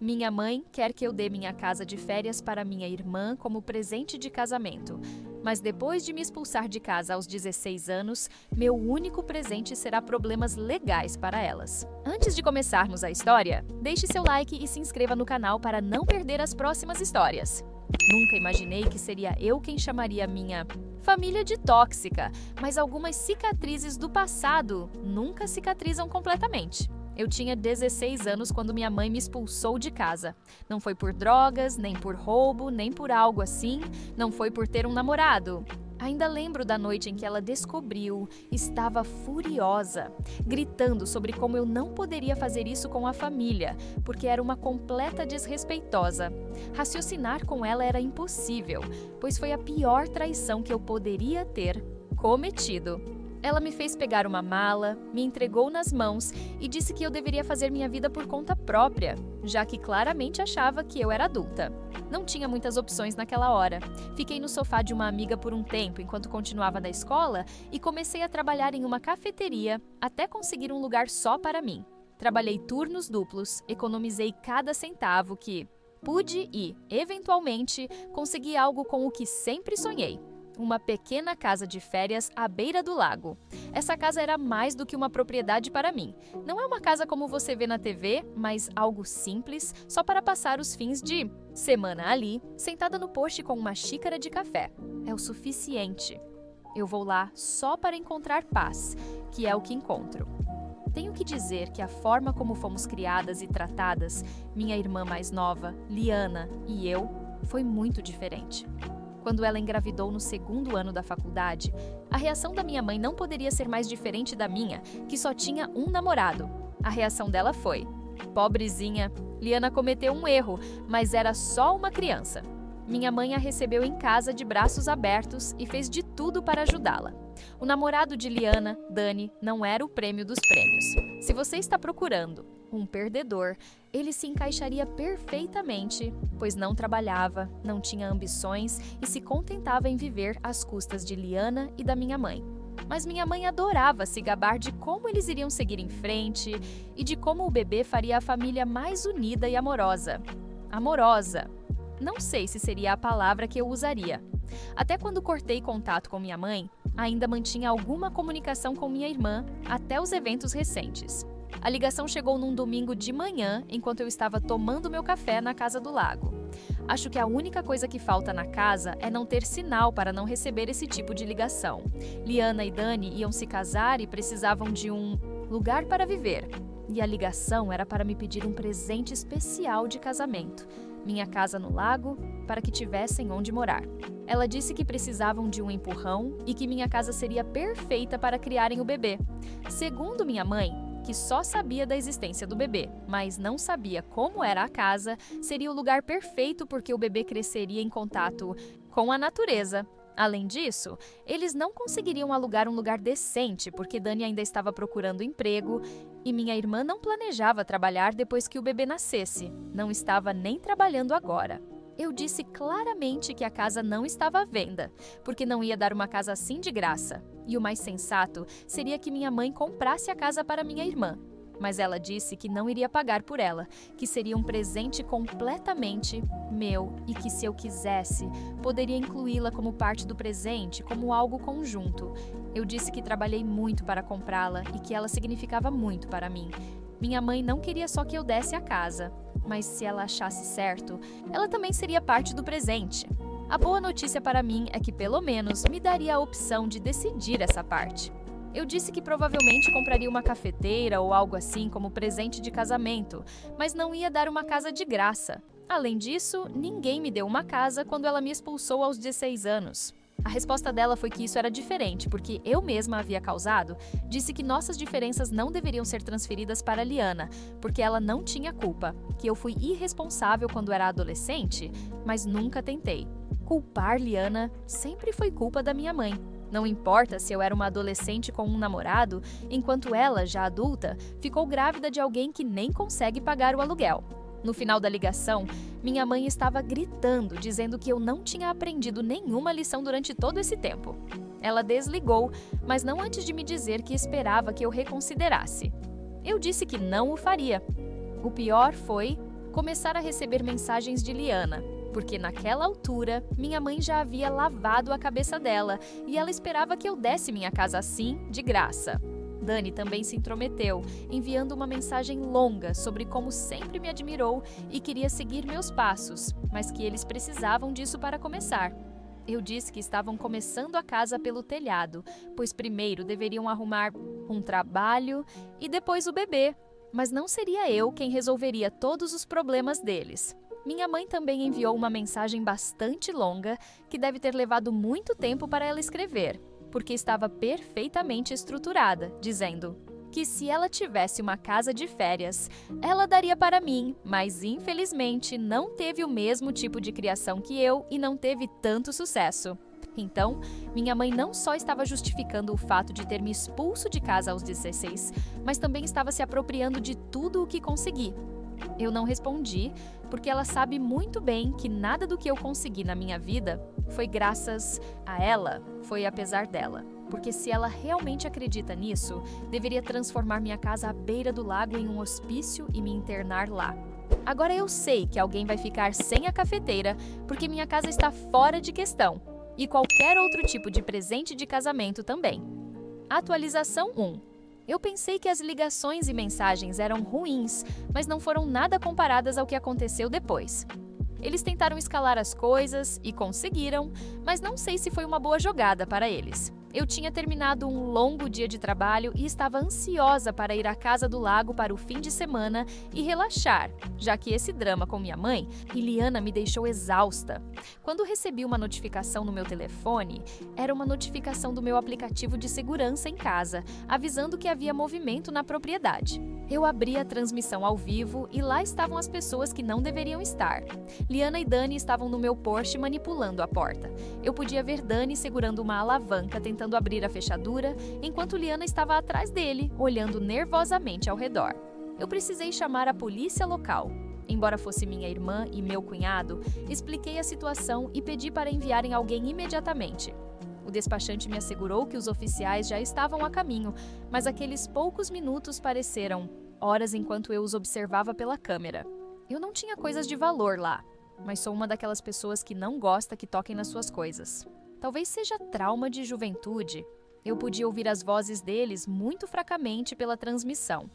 Minha mãe quer que eu dê minha casa de férias para minha irmã como presente de casamento. Mas depois de me expulsar de casa aos 16 anos, meu único presente será problemas legais para elas. Antes de começarmos a história, deixe seu like e se inscreva no canal para não perder as próximas histórias. Nunca imaginei que seria eu quem chamaria minha família de tóxica, mas algumas cicatrizes do passado nunca cicatrizam completamente. Eu tinha 16 anos quando minha mãe me expulsou de casa. Não foi por drogas, nem por roubo, nem por algo assim, não foi por ter um namorado. Ainda lembro da noite em que ela descobriu, estava furiosa, gritando sobre como eu não poderia fazer isso com a família, porque era uma completa desrespeitosa. Raciocinar com ela era impossível, pois foi a pior traição que eu poderia ter cometido. Ela me fez pegar uma mala, me entregou nas mãos e disse que eu deveria fazer minha vida por conta própria, já que claramente achava que eu era adulta. Não tinha muitas opções naquela hora. Fiquei no sofá de uma amiga por um tempo enquanto continuava na escola e comecei a trabalhar em uma cafeteria até conseguir um lugar só para mim. Trabalhei turnos duplos, economizei cada centavo que pude e, eventualmente, consegui algo com o que sempre sonhei. Uma pequena casa de férias à beira do lago. Essa casa era mais do que uma propriedade para mim. Não é uma casa como você vê na TV, mas algo simples, só para passar os fins de semana ali, sentada no poste com uma xícara de café. É o suficiente. Eu vou lá só para encontrar paz, que é o que encontro. Tenho que dizer que a forma como fomos criadas e tratadas, minha irmã mais nova, Liana, e eu, foi muito diferente. Quando ela engravidou no segundo ano da faculdade, a reação da minha mãe não poderia ser mais diferente da minha, que só tinha um namorado. A reação dela foi: pobrezinha, Liana cometeu um erro, mas era só uma criança. Minha mãe a recebeu em casa de braços abertos e fez de tudo para ajudá-la. O namorado de Liana, Dani, não era o prêmio dos prêmios. Se você está procurando um perdedor, ele se encaixaria perfeitamente, pois não trabalhava, não tinha ambições e se contentava em viver às custas de Liana e da minha mãe. Mas minha mãe adorava se gabar de como eles iriam seguir em frente e de como o bebê faria a família mais unida e amorosa. Amorosa. Não sei se seria a palavra que eu usaria. Até quando cortei contato com minha mãe, ainda mantinha alguma comunicação com minha irmã até os eventos recentes. A ligação chegou num domingo de manhã, enquanto eu estava tomando meu café na casa do lago. Acho que a única coisa que falta na casa é não ter sinal para não receber esse tipo de ligação. Liana e Dani iam se casar e precisavam de um lugar para viver. E a ligação era para me pedir um presente especial de casamento. Minha casa no lago, para que tivessem onde morar. Ela disse que precisavam de um empurrão e que minha casa seria perfeita para criarem o bebê. Segundo minha mãe, que só sabia da existência do bebê, mas não sabia como era a casa, seria o lugar perfeito porque o bebê cresceria em contato com a natureza. Além disso, eles não conseguiriam alugar um lugar decente porque Dani ainda estava procurando emprego e minha irmã não planejava trabalhar depois que o bebê nascesse. Não estava nem trabalhando agora. Eu disse claramente que a casa não estava à venda, porque não ia dar uma casa assim de graça. E o mais sensato seria que minha mãe comprasse a casa para minha irmã. Mas ela disse que não iria pagar por ela, que seria um presente completamente meu e que, se eu quisesse, poderia incluí-la como parte do presente, como algo conjunto. Eu disse que trabalhei muito para comprá-la e que ela significava muito para mim. Minha mãe não queria só que eu desse a casa, mas se ela achasse certo, ela também seria parte do presente. A boa notícia para mim é que pelo menos me daria a opção de decidir essa parte. Eu disse que provavelmente compraria uma cafeteira ou algo assim como presente de casamento, mas não ia dar uma casa de graça. Além disso, ninguém me deu uma casa quando ela me expulsou aos 16 anos. A resposta dela foi que isso era diferente, porque eu mesma havia causado. Disse que nossas diferenças não deveriam ser transferidas para Liana, porque ela não tinha culpa, que eu fui irresponsável quando era adolescente, mas nunca tentei. Culpar Liana sempre foi culpa da minha mãe. Não importa se eu era uma adolescente com um namorado, enquanto ela, já adulta, ficou grávida de alguém que nem consegue pagar o aluguel. No final da ligação, minha mãe estava gritando, dizendo que eu não tinha aprendido nenhuma lição durante todo esse tempo. Ela desligou, mas não antes de me dizer que esperava que eu reconsiderasse. Eu disse que não o faria. O pior foi começar a receber mensagens de Liana, porque naquela altura minha mãe já havia lavado a cabeça dela e ela esperava que eu desse minha casa assim, de graça. Dani também se intrometeu, enviando uma mensagem longa sobre como sempre me admirou e queria seguir meus passos, mas que eles precisavam disso para começar. Eu disse que estavam começando a casa pelo telhado, pois primeiro deveriam arrumar um trabalho e depois o bebê, mas não seria eu quem resolveria todos os problemas deles. Minha mãe também enviou uma mensagem bastante longa que deve ter levado muito tempo para ela escrever, porque estava perfeitamente estruturada, dizendo que se ela tivesse uma casa de férias, ela daria para mim, mas infelizmente não teve o mesmo tipo de criação que eu e não teve tanto sucesso. Então, minha mãe não só estava justificando o fato de ter me expulso de casa aos 16, mas também estava se apropriando de tudo o que consegui. Eu não respondi, porque ela sabe muito bem que nada do que eu consegui na minha vida foi graças a ela, foi apesar dela. Porque se ela realmente acredita nisso, deveria transformar minha casa à beira do lago em um hospício e me internar lá. Agora eu sei que alguém vai ficar sem a cafeteira, porque minha casa está fora de questão. E qualquer outro tipo de presente de casamento também. Atualização 1. Eu pensei que as ligações e mensagens eram ruins, mas não foram nada comparadas ao que aconteceu depois. Eles tentaram escalar as coisas e conseguiram, mas não sei se foi uma boa jogada para eles. Eu tinha terminado um longo dia de trabalho e estava ansiosa para ir à casa do lago para o fim de semana e relaxar, já que esse drama com minha mãe e Liana me deixou exausta. Quando recebi uma notificação no meu telefone, era uma notificação do meu aplicativo de segurança em casa, avisando que havia movimento na propriedade. Eu abri a transmissão ao vivo e lá estavam as pessoas que não deveriam estar. Liana e Dani estavam no meu Porsche manipulando a porta. Eu podia ver Dani segurando uma alavanca tentando abrir a fechadura, enquanto Liana estava atrás dele, olhando nervosamente ao redor. Eu precisei chamar a polícia local. Embora fosse minha irmã e meu cunhado, expliquei a situação e pedi para enviarem alguém imediatamente. O despachante me assegurou que os oficiais já estavam a caminho, mas aqueles poucos minutos pareceram horas enquanto eu os observava pela câmera. Eu não tinha coisas de valor lá, mas sou uma daquelas pessoas que não gosta que toquem nas suas coisas. Talvez seja trauma de juventude. Eu podia ouvir as vozes deles muito fracamente pela transmissão.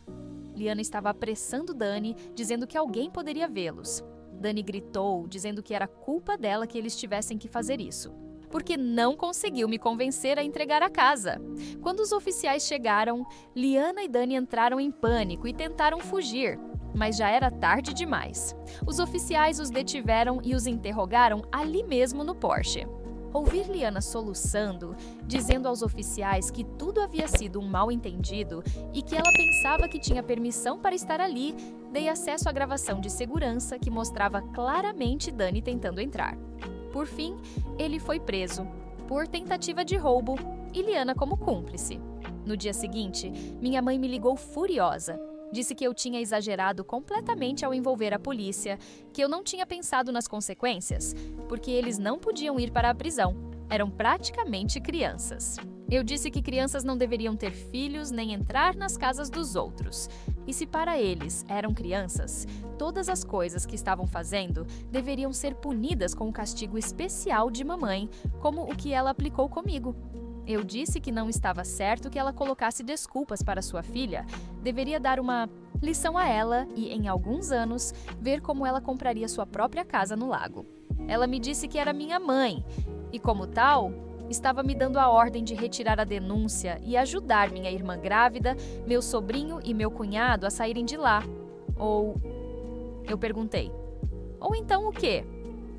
Liana estava apressando Dani, dizendo que alguém poderia vê-los. Dani gritou, dizendo que era culpa dela que eles tivessem que fazer isso, porque não conseguiu me convencer a entregar a casa. Quando os oficiais chegaram, Liana e Dani entraram em pânico e tentaram fugir, mas já era tarde demais. Os oficiais os detiveram e os interrogaram ali mesmo no Porsche. Ouvir Liana soluçando, dizendo aos oficiais que tudo havia sido um mal-entendido e que ela pensava que tinha permissão para estar ali, dei acesso à gravação de segurança que mostrava claramente Dani tentando entrar. Por fim, ele foi preso, por tentativa de roubo, e Liana como cúmplice. No dia seguinte, minha mãe me ligou furiosa. Disse que eu tinha exagerado completamente ao envolver a polícia, que eu não tinha pensado nas consequências, porque eles não podiam ir para a prisão. Eram praticamente crianças. Eu disse que crianças não deveriam ter filhos nem entrar nas casas dos outros. E se para eles eram crianças, todas as coisas que estavam fazendo deveriam ser punidas com um castigo especial de mamãe, como o que ela aplicou comigo. Eu disse que não estava certo que ela colocasse desculpas para sua filha, deveria dar uma lição a ela e, em alguns anos, ver como ela compraria sua própria casa no lago. Ela me disse que era minha mãe e, como tal, estava me dando a ordem de retirar a denúncia e ajudar minha irmã grávida, meu sobrinho e meu cunhado a saírem de lá. Ou... eu perguntei. Ou então o quê?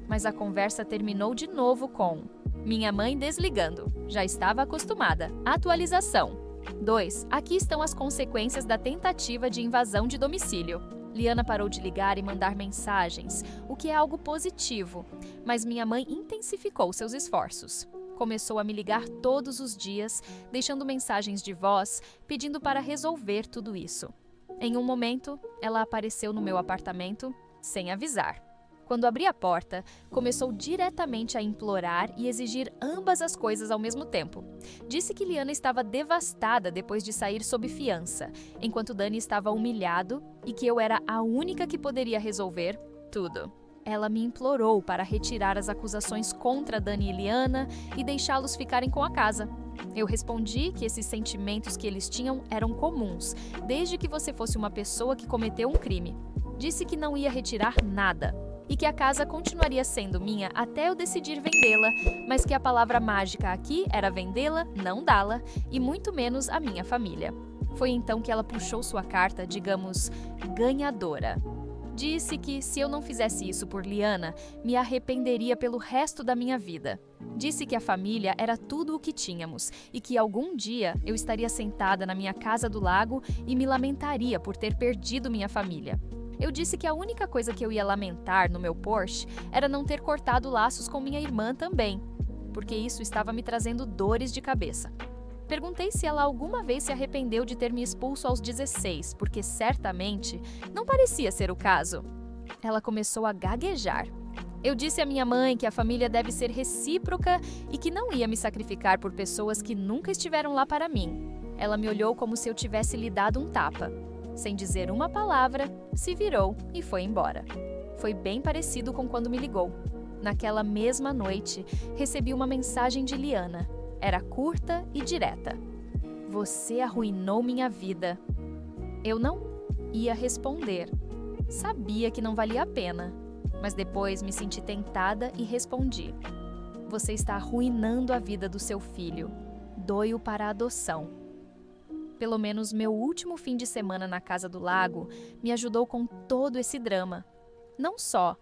Mas a conversa terminou de novo com... minha mãe desligando. Já estava acostumada. Atualização. 2. Aqui estão as consequências da tentativa de invasão de domicílio. Liana parou de ligar e mandar mensagens, o que é algo positivo, mas minha mãe intensificou seus esforços. Começou a me ligar todos os dias, deixando mensagens de voz, pedindo para resolver tudo isso. Em um momento, ela apareceu no meu apartamento, sem avisar. Quando abri a porta, começou diretamente a implorar e exigir ambas as coisas ao mesmo tempo. Disse que Liana estava devastada depois de sair sob fiança, enquanto Dani estava humilhado e que eu era a única que poderia resolver tudo. Ela me implorou para retirar as acusações contra Dani e Liana e deixá-los ficarem com a casa. Eu respondi que esses sentimentos que eles tinham eram comuns, desde que você fosse uma pessoa que cometeu um crime. Disse que não ia retirar nada e que a casa continuaria sendo minha até eu decidir vendê-la, mas que a palavra mágica aqui era vendê-la, não dá-la, e muito menos a minha família. Foi então que ela puxou sua carta, digamos, ganhadora. Disse que, se eu não fizesse isso por Liana, me arrependeria pelo resto da minha vida. Disse que a família era tudo o que tínhamos e que algum dia eu estaria sentada na minha casa do lago e me lamentaria por ter perdido minha família. Eu disse que a única coisa que eu ia lamentar no meu Porsche era não ter cortado laços com minha irmã também, porque isso estava me trazendo dores de cabeça. Perguntei se ela alguma vez se arrependeu de ter me expulso aos 16, porque certamente não parecia ser o caso. Ela começou a gaguejar. Eu disse à minha mãe que a família deve ser recíproca e que não ia me sacrificar por pessoas que nunca estiveram lá para mim. Ela me olhou como se eu tivesse lhe dado um tapa. Sem dizer uma palavra, se virou e foi embora. Foi bem parecido com quando me ligou. Naquela mesma noite, recebi uma mensagem de Liana. Era curta e direta. Você arruinou minha vida. Eu não ia responder. Sabia que não valia a pena, mas depois me senti tentada e respondi. Você está arruinando a vida do seu filho. Doe-o para a adoção. Pelo menos meu último fim de semana na Casa do Lago me ajudou com todo esse drama. Não só.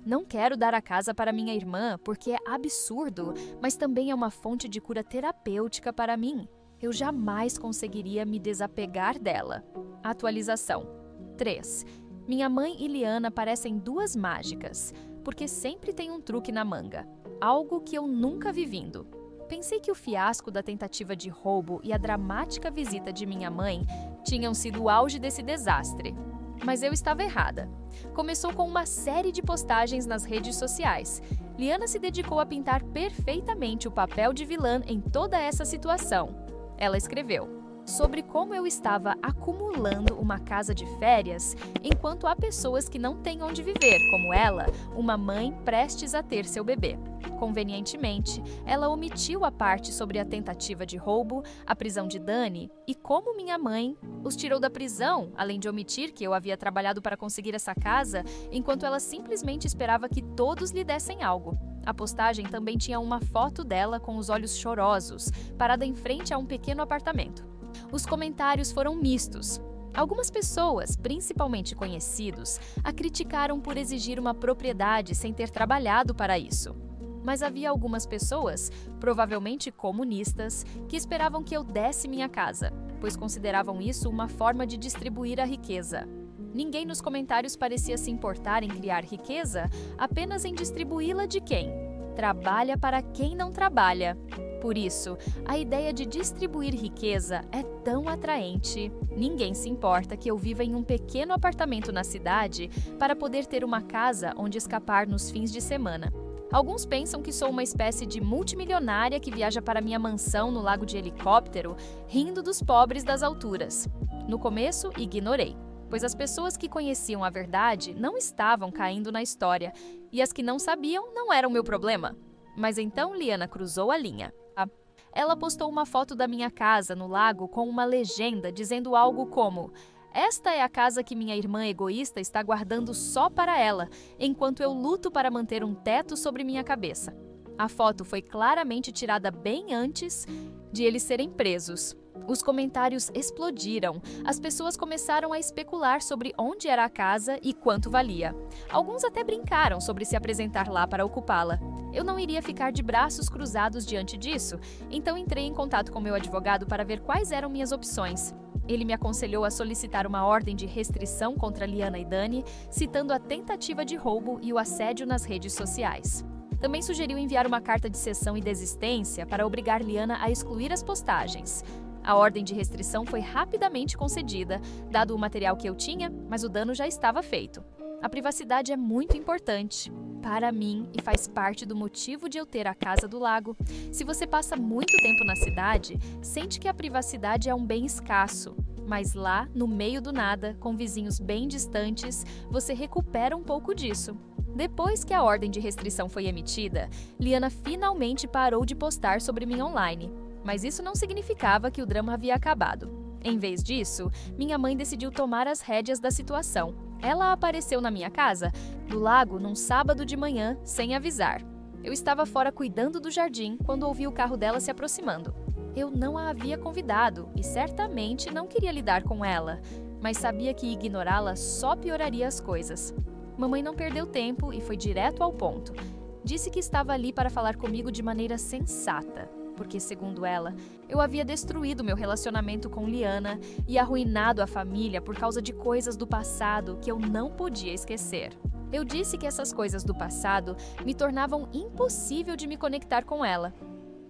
Não quero dar a casa para minha irmã porque é absurdo, mas também é uma fonte de cura terapêutica para mim. Eu jamais conseguiria me desapegar dela. Atualização. 3. Minha mãe e Liana parecem duas mágicas, porque sempre tem um truque na manga. Algo que eu nunca vi vindo. Pensei que o fiasco da tentativa de roubo e a dramática visita de minha mãe tinham sido o auge desse desastre. Mas eu estava errada. Começou com uma série de postagens nas redes sociais. Liana se dedicou a pintar perfeitamente o papel de vilã em toda essa situação. Ela escreveu sobre como eu estava acumulando uma casa de férias, enquanto há pessoas que não têm onde viver, como ela, uma mãe prestes a ter seu bebê. Convenientemente, ela omitiu a parte sobre a tentativa de roubo, a prisão de Dani e como minha mãe os tirou da prisão, além de omitir que eu havia trabalhado para conseguir essa casa, enquanto ela simplesmente esperava que todos lhe dessem algo. A postagem também tinha uma foto dela com os olhos chorosos, parada em frente a um pequeno apartamento. Os comentários foram mistos. Algumas pessoas, principalmente conhecidos, a criticaram por exigir uma propriedade sem ter trabalhado para isso. Mas havia algumas pessoas, provavelmente comunistas, que esperavam que eu desse minha casa, pois consideravam isso uma forma de distribuir a riqueza. Ninguém nos comentários parecia se importar em criar riqueza, apenas em distribuí-la de quem trabalha para quem não trabalha. Por isso, a ideia de distribuir riqueza é tão atraente. Ninguém se importa que eu viva em um pequeno apartamento na cidade para poder ter uma casa onde escapar nos fins de semana. Alguns pensam que sou uma espécie de multimilionária que viaja para minha mansão no lago de helicóptero, rindo dos pobres das alturas. No começo, ignorei, pois as pessoas que conheciam a verdade não estavam caindo na história, e as que não sabiam não eram meu problema. Mas então Liana cruzou a linha. Ela postou uma foto da minha casa no lago com uma legenda dizendo algo como: "Esta é a casa que minha irmã egoísta está guardando só para ela, enquanto eu luto para manter um teto sobre minha cabeça." A foto foi claramente tirada bem antes de eles serem presos. Os comentários explodiram. As pessoas começaram a especular sobre onde era a casa e quanto valia. Alguns até brincaram sobre se apresentar lá para ocupá-la. Eu não iria ficar de braços cruzados diante disso, então entrei em contato com meu advogado para ver quais eram minhas opções. Ele me aconselhou a solicitar uma ordem de restrição contra Liana e Dani, citando a tentativa de roubo e o assédio nas redes sociais. Também sugeriu enviar uma carta de cessão e desistência para obrigar Liana a excluir as postagens. A ordem de restrição foi rapidamente concedida, dado o material que eu tinha, mas o dano já estava feito. A privacidade é muito importante para mim e faz parte do motivo de eu ter a casa do lago. Se você passa muito tempo na cidade, sente que a privacidade é um bem escasso. Mas lá, no meio do nada, com vizinhos bem distantes, você recupera um pouco disso. Depois que a ordem de restrição foi emitida, Liana finalmente parou de postar sobre mim online. Mas isso não significava que o drama havia acabado. Em vez disso, minha mãe decidiu tomar as rédeas da situação. Ela apareceu na minha casa, do lago, num sábado de manhã, sem avisar. Eu estava fora cuidando do jardim quando ouvi o carro dela se aproximando. Eu não a havia convidado e certamente não queria lidar com ela, mas sabia que ignorá-la só pioraria as coisas. Mamãe não perdeu tempo e foi direto ao ponto. Disse que estava ali para falar comigo de maneira sensata, porque, segundo ela, eu havia destruído meu relacionamento com Liana e arruinado a família por causa de coisas do passado que eu não podia esquecer. Eu disse que essas coisas do passado me tornavam impossível de me conectar com ela.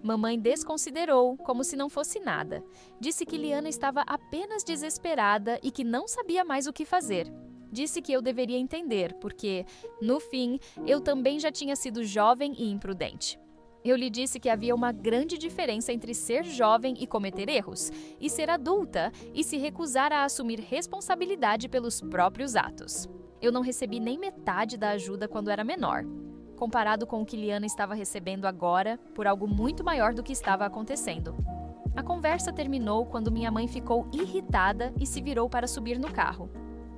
Mamãe desconsiderou, como se não fosse nada. Disse que Liana estava apenas desesperada e que não sabia mais o que fazer. Disse que eu deveria entender, porque, no fim, eu também já tinha sido jovem e imprudente. Eu lhe disse que havia uma grande diferença entre ser jovem e cometer erros, e ser adulta e se recusar a assumir responsabilidade pelos próprios atos. Eu não recebi nem metade da ajuda quando era menor, comparado com o que Liana estava recebendo agora, por algo muito maior do que estava acontecendo. A conversa terminou quando minha mãe ficou irritada e se virou para subir no carro.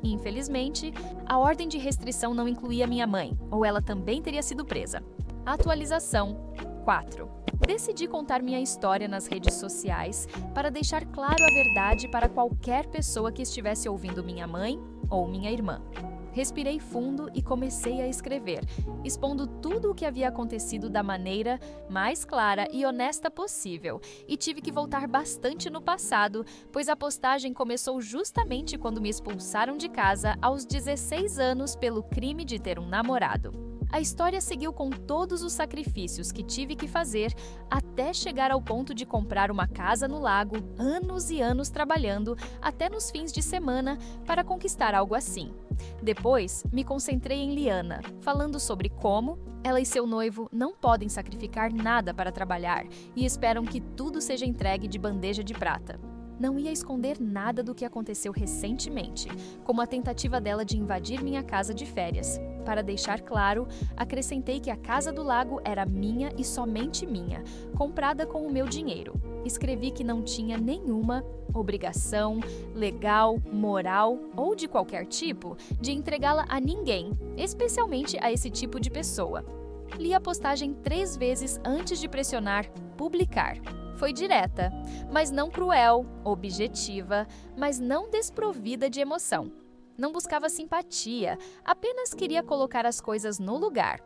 Infelizmente, a ordem de restrição não incluía minha mãe, ou ela também teria sido presa. Atualização 4. Decidi contar minha história nas redes sociais para deixar claro a verdade para qualquer pessoa que estivesse ouvindo minha mãe ou minha irmã. Respirei fundo e comecei a escrever, expondo tudo o que havia acontecido da maneira mais clara e honesta possível, e tive que voltar bastante no passado, pois a postagem começou justamente quando me expulsaram de casa aos 16 anos pelo crime de ter um namorado. A história seguiu com todos os sacrifícios que tive que fazer até chegar ao ponto de comprar uma casa no lago, anos e anos trabalhando, até nos fins de semana, para conquistar algo assim. Depois, me concentrei em Liana, falando sobre como ela e seu noivo não podem sacrificar nada para trabalhar e esperam que tudo seja entregue de bandeja de prata. Não ia esconder nada do que aconteceu recentemente, como a tentativa dela de invadir minha casa de férias. Para deixar claro, acrescentei que a casa do lago era minha e somente minha, comprada com o meu dinheiro. Escrevi que não tinha nenhuma obrigação, legal, moral ou de qualquer tipo, de entregá-la a ninguém, especialmente a esse tipo de pessoa. Li a postagem 3 vezes antes de pressionar publicar. Foi direta, mas não cruel, objetiva, mas não desprovida de emoção. Não buscava simpatia, apenas queria colocar as coisas no lugar.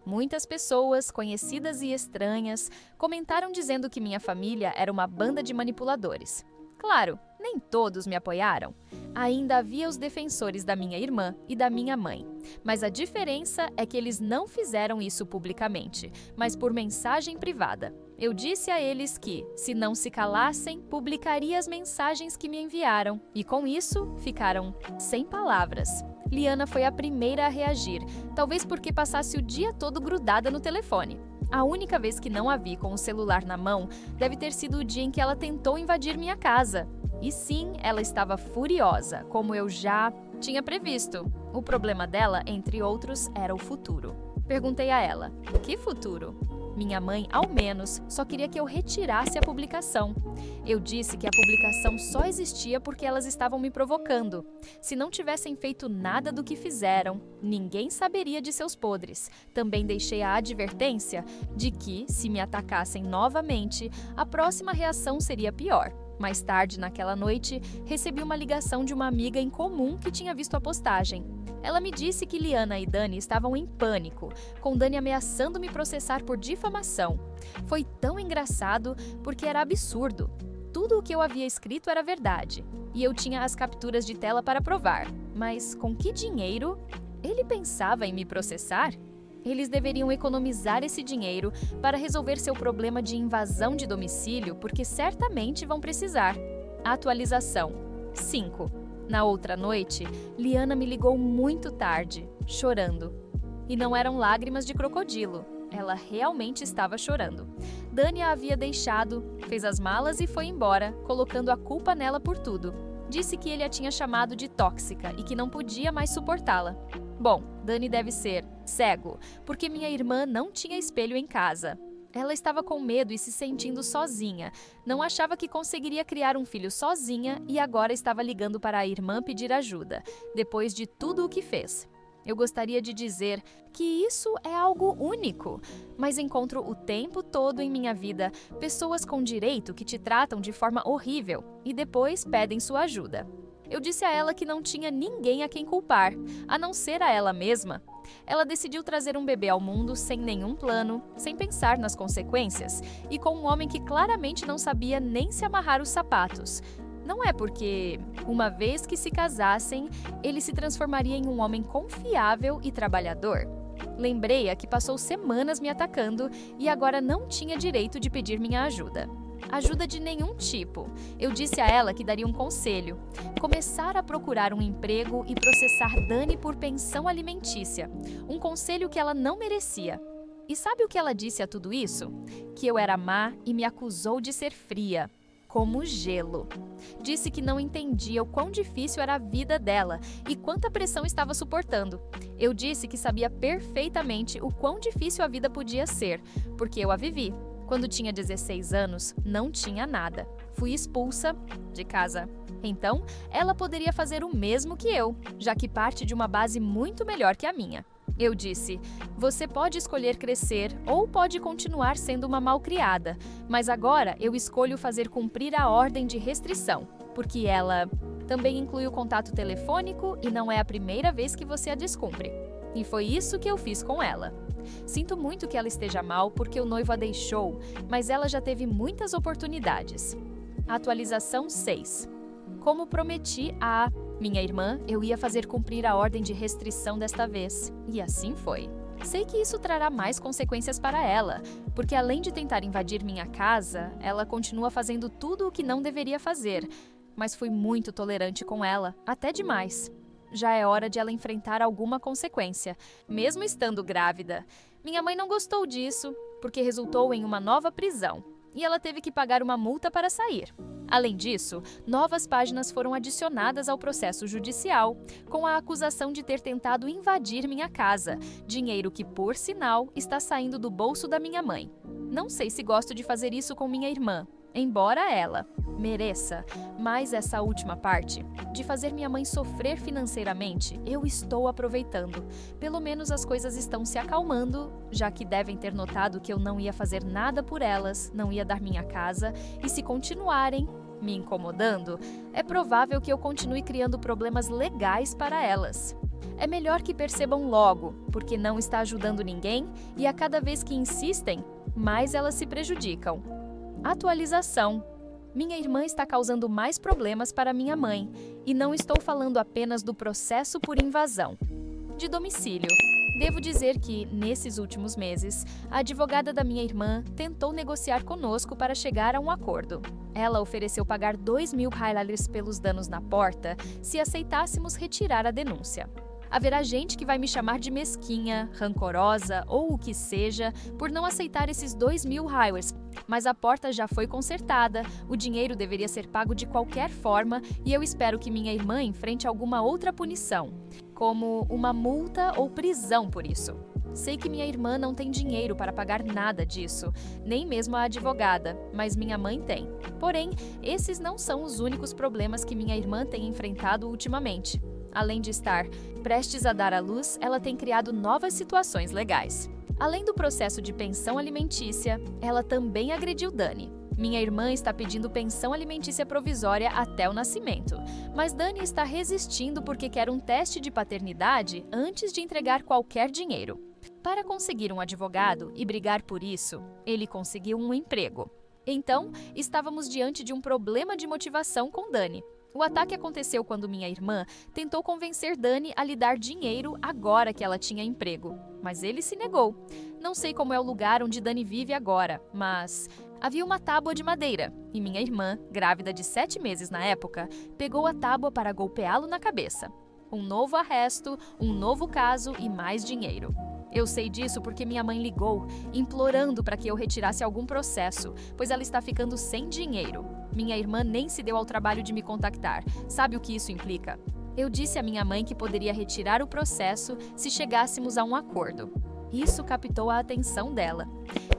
Muitas pessoas, conhecidas e estranhas, comentaram dizendo que minha família era uma banda de manipuladores. Claro, nem todos me apoiaram. Ainda havia os defensores da minha irmã e da minha mãe. Mas a diferença é que eles não fizeram isso publicamente, mas por mensagem privada. Eu disse a eles que, se não se calassem, publicaria as mensagens que me enviaram, e com isso, ficaram sem palavras. Liana foi a primeira a reagir, talvez porque passasse o dia todo grudada no telefone. A única vez que não a vi com o celular na mão deve ter sido o dia em que ela tentou invadir minha casa. E sim, ela estava furiosa, como eu já tinha previsto. O problema dela, entre outros, era o futuro. Perguntei a ela: que futuro? Minha mãe, ao menos, só queria que eu retirasse a publicação. Eu disse que a publicação só existia porque elas estavam me provocando. Se não tivessem feito nada do que fizeram, ninguém saberia de seus podres. Também deixei a advertência de que, se me atacassem novamente, a próxima reação seria pior. Mais tarde, naquela noite, recebi uma ligação de uma amiga em comum que tinha visto a postagem. Ela me disse que Liana e Dani estavam em pânico, com Dani ameaçando me processar por difamação. Foi tão engraçado porque era absurdo. Tudo o que eu havia escrito era verdade, e eu tinha as capturas de tela para provar. Mas com que dinheiro? Ele pensava em me processar? Eles deveriam economizar esse dinheiro para resolver seu problema de invasão de domicílio, porque certamente vão precisar. Atualização 5. Na outra noite, Liana me ligou muito tarde, chorando. E não eram lágrimas de crocodilo. Ela realmente estava chorando. Dani a havia deixado, fez as malas e foi embora, colocando a culpa nela por tudo. Disse que ele a tinha chamado de tóxica e que não podia mais suportá-la. Bom, Dani deve ser cego, porque minha irmã não tinha espelho em casa. Ela estava com medo e se sentindo sozinha. Não achava que conseguiria criar um filho sozinha e agora estava ligando para a irmã pedir ajuda, depois de tudo o que fez. Eu gostaria de dizer que isso é algo único, mas encontro o tempo todo em minha vida pessoas com direito que te tratam de forma horrível e depois pedem sua ajuda. Eu disse a ela que não tinha ninguém a quem culpar, a não ser a ela mesma. Ela decidiu trazer um bebê ao mundo sem nenhum plano, sem pensar nas consequências e com um homem que claramente não sabia nem se amarrar os sapatos. Não é porque, uma vez que se casassem, ele se transformaria em um homem confiável e trabalhador. Lembrei-a que passou semanas me atacando e agora não tinha direito de pedir minha ajuda. Ajuda de nenhum tipo. Eu disse a ela que daria um conselho: começar a procurar um emprego e processar Dani por pensão alimentícia. Um conselho que ela não merecia. E sabe o que ela disse a tudo isso? Que eu era má e me acusou de ser fria. Como gelo. Disse que não entendia o quão difícil era a vida dela e quanta pressão estava suportando. Eu disse que sabia perfeitamente o quão difícil a vida podia ser, porque eu a vivi. Quando tinha 16 anos, não tinha nada. Fui expulsa de casa. Então, ela poderia fazer o mesmo que eu, já que parte de uma base muito melhor que a minha. Eu disse: você pode escolher crescer ou pode continuar sendo uma malcriada, mas agora eu escolho fazer cumprir a ordem de restrição, porque ela também inclui o contato telefônico e não é a primeira vez que você a descumpre. E foi isso que eu fiz com ela. Sinto muito que ela esteja mal porque o noivo a deixou, mas ela já teve muitas oportunidades. Atualização 6. Como prometi a minha irmã, eu ia fazer cumprir a ordem de restrição desta vez. E assim foi. Sei que isso trará mais consequências para ela, porque além de tentar invadir minha casa, ela continua fazendo tudo o que não deveria fazer. Mas fui muito tolerante com ela, até demais. Já é hora de ela enfrentar alguma consequência, mesmo estando grávida. Minha mãe não gostou disso, porque resultou em uma nova prisão, e ela teve que pagar uma multa para sair. Além disso, novas páginas foram adicionadas ao processo judicial, com a acusação de ter tentado invadir minha casa, dinheiro que, por sinal, está saindo do bolso da minha mãe. Não sei se gosto de fazer isso com minha irmã, embora ela mereça, mas essa última parte, de fazer minha mãe sofrer financeiramente, eu estou aproveitando. Pelo menos as coisas estão se acalmando, já que devem ter notado que eu não ia fazer nada por elas, não ia dar minha casa, e se continuarem me incomodando, é provável que eu continue criando problemas legais para elas. É melhor que percebam logo, porque não está ajudando ninguém e a cada vez que insistem, mais elas se prejudicam. Atualização. Minha irmã está causando mais problemas para minha mãe, e não estou falando apenas do processo por invasão de domicílio. Devo dizer que, nesses últimos meses, a advogada da minha irmã tentou negociar conosco para chegar a um acordo. Ela ofereceu pagar 2.000 highlighters pelos danos na porta se aceitássemos retirar a denúncia. Haverá gente que vai me chamar de mesquinha, rancorosa ou o que seja por não aceitar esses 2.000 highways, mas a porta já foi consertada, o dinheiro deveria ser pago de qualquer forma e eu espero que minha irmã enfrente alguma outra punição, como uma multa ou prisão por isso. Sei que minha irmã não tem dinheiro para pagar nada disso, nem mesmo a advogada, mas minha mãe tem. Porém, esses não são os únicos problemas que minha irmã tem enfrentado ultimamente. Além de estar prestes a dar à luz, ela tem criado novas situações legais. Além do processo de pensão alimentícia, ela também agrediu Dani. Minha irmã está pedindo pensão alimentícia provisória até o nascimento, mas Dani está resistindo porque quer um teste de paternidade antes de entregar qualquer dinheiro. Para conseguir um advogado e brigar por isso, ele conseguiu um emprego. Então, estávamos diante de um problema de motivação com Dani. O ataque aconteceu quando minha irmã tentou convencer Dani a lhe dar dinheiro agora que ela tinha emprego, mas ele se negou. Não sei como é o lugar onde Dani vive agora, mas havia uma tábua de madeira e minha irmã, grávida de 7 meses na época, pegou a tábua para golpeá-lo na cabeça. Um novo arresto, um novo caso e mais dinheiro. Eu sei disso porque minha mãe ligou, implorando para que eu retirasse algum processo, pois ela está ficando sem dinheiro. Minha irmã nem se deu ao trabalho de me contactar. Sabe o que isso implica? Eu disse à minha mãe que poderia retirar o processo se chegássemos a um acordo. Isso captou a atenção dela.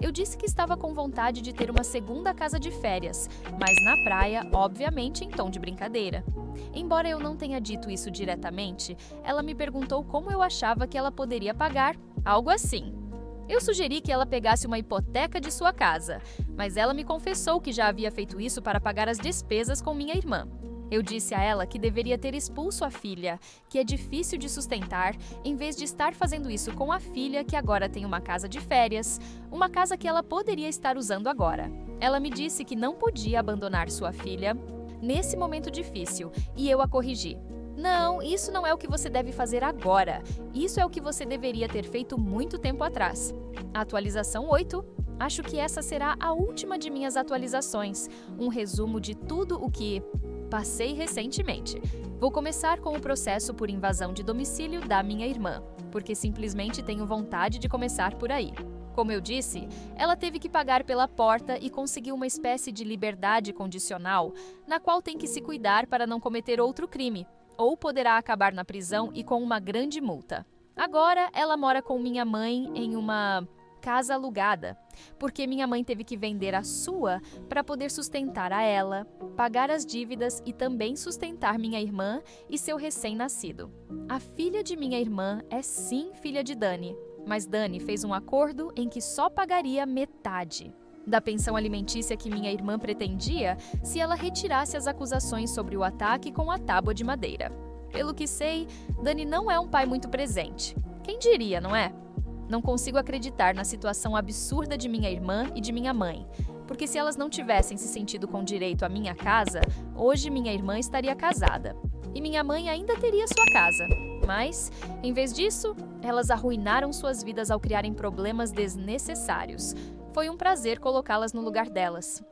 Eu disse que estava com vontade de ter uma segunda casa de férias, mas na praia, obviamente em tom de brincadeira. Embora eu não tenha dito isso diretamente, ela me perguntou como eu achava que ela poderia pagar, algo assim. Eu sugeri que ela pegasse uma hipoteca de sua casa, mas ela me confessou que já havia feito isso para pagar as despesas com minha irmã. Eu disse a ela que deveria ter expulso a filha, que é difícil de sustentar, em vez de estar fazendo isso com a filha que agora tem uma casa de férias, uma casa que ela poderia estar usando agora. Ela me disse que não podia abandonar sua filha nesse momento difícil, e eu a corrigi. Não, isso não é o que você deve fazer agora. Isso é o que você deveria ter feito muito tempo atrás. Atualização 8. Acho que essa será a última de minhas atualizações. Um resumo de tudo o que passei recentemente. Vou começar com o processo por invasão de domicílio da minha irmã, porque simplesmente tenho vontade de começar por aí. Como eu disse, ela teve que pagar pela porta e conseguiu uma espécie de liberdade condicional, na qual tem que se cuidar para não cometer outro crime, ou poderá acabar na prisão e com uma grande multa. Agora, ela mora com minha mãe em uma casa alugada, porque minha mãe teve que vender a sua para poder sustentar a ela, pagar as dívidas e também sustentar minha irmã e seu recém-nascido. A filha de minha irmã é sim filha de Dani, mas Dani fez um acordo em que só pagaria metade da pensão alimentícia que minha irmã pretendia se ela retirasse as acusações sobre o ataque com a tábua de madeira. Pelo que sei, Dani não é um pai muito presente. Quem diria, não é? Não consigo acreditar na situação absurda de minha irmã e de minha mãe, porque se elas não tivessem se sentido com direito à minha casa, hoje minha irmã estaria casada e minha mãe ainda teria sua casa. Mas, em vez disso, elas arruinaram suas vidas ao criarem problemas desnecessários. Foi um prazer colocá-las no lugar delas.